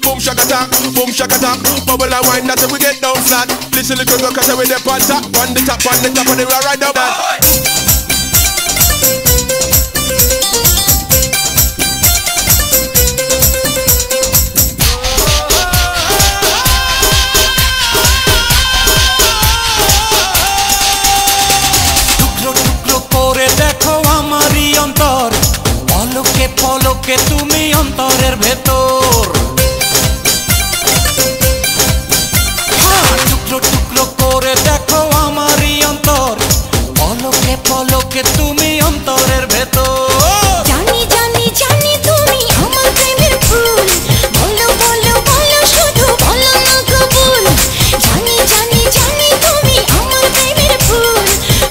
boom shaka talk. Bubble and wine, that's how we get down flat. Listen to the girl, cause we there on top of the top of the right up that. পলকে তুমি অন্তরের ভেতর টুকরো টুকরো করে দেখো আমারই অন্তর পলকে পলকে তুমি অন্তরের ভেতর জানি জানি জানি তুমি আমার প্রেমের ফুল বলো বলো বলো শুধু বলো না কবুল জানি জানি জানি তুমি আমার প্রেমের ফুল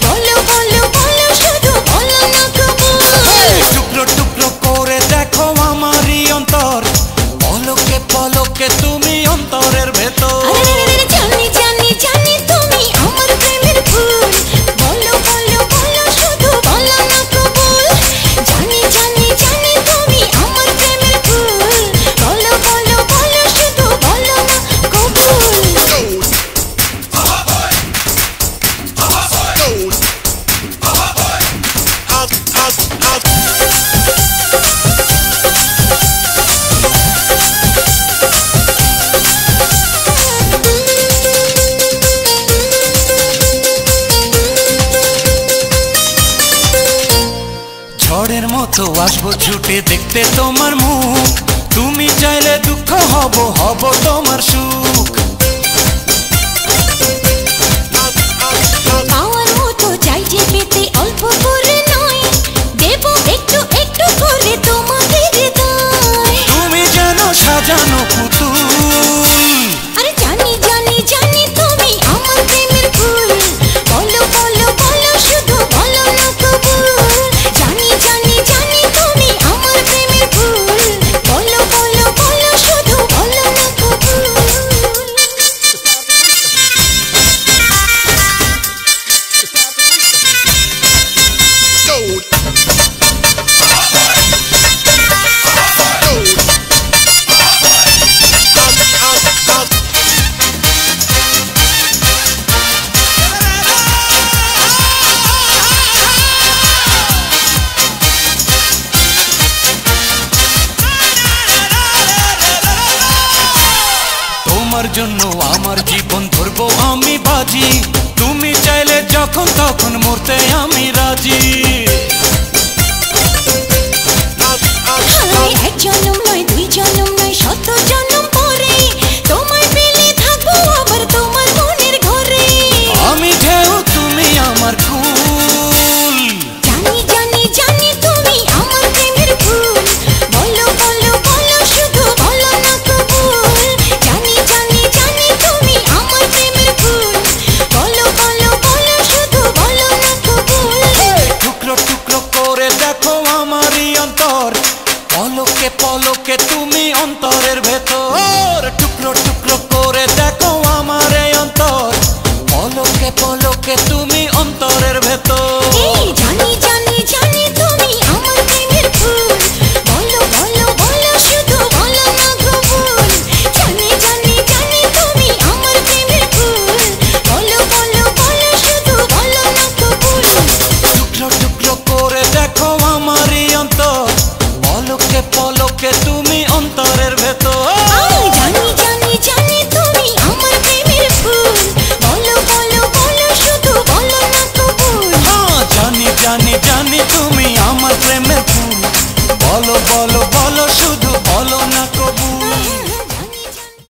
বলো বলো বলো শুধু বলো না কবুল টুকরো টুকরো করে দেখো আমারই অন্তর পলকে পলকে তুমি অন্তরের ভেতর জানি জানি জানি তুমি আমার প্রেমের ফুল বলো বলো বলো শুধু বলো না কবুল জানি জানি জানি তুমি আমার প্রেমের ফুল বলো বলো বলো শুধু বলো না কবুল ঝড়ের মতো আসবো ছুটে দেখতে তোমার মুখ তুমি চাইলে দুঃখ হব হব তোমার সুখ পাওয়ার মতো চাইছে পেতে অল্প করে নয় দেব একটু একটু করে তোমাকে হৃদয় তুমি যেন সাজানো পুতুল আরে জানি জানি জানি তুমি আমার প্রেমের ফুল বলো বলো বলো শুধু বলো না কবুল জানি জানি জানি তুমি আমার প্রেমের ফুল বলো বলো বলো শুধু বলো না কবুল তোমার জন্য আমার জীবন ধরবো আমি বাজি তুমি চাইলে যখন তখন মরতে আমি রাজি এক জন্ম নয় দুই জন্ম নয় শত জন্ম পরে তোমায় পেলে থাকবো আবার তোমার মনের ঘরে আমি ঢেউ তুমি আমার কুল জানি জানি জানি তুমি আমার প্রেমের ফুল বলো বলো বলো শুধু বলো না কবুল জানি জানি জানি তুমি আমার প্রেমের ফুল বলো বলো বলো শুধু বলো না কবুল টুকরো টুকরো করে দেখো আমারই অন্তর পলকে পলকে তুমি অন্তরের ভেতর টুকরো টুকরো করে দেখো আমার এই অন্তর পলকে পলকে তুমি অন্তরের ভেতর এই জানি জানি জানি তুমি আমার প্রেমের ফুল বলো বলো বলো শুধু বলো না কবুল জানি জানি জানি তুমি আমার প্রেমের ফুল বলো বলো বলো শুধু বলো না কবুল টুকরো টুকরো করে দেখো আমারই অন্তর পলকে পলকে তুমি অন্তরের ভেতর জানি জানি জানি তুমি আমার প্রেমের ফুল বলো বলো বলো শুধু বলো না কবুল জানি জানি জানি তুমি আমার প্রেমের ফুল বলো বলো বলো শুধু বলো না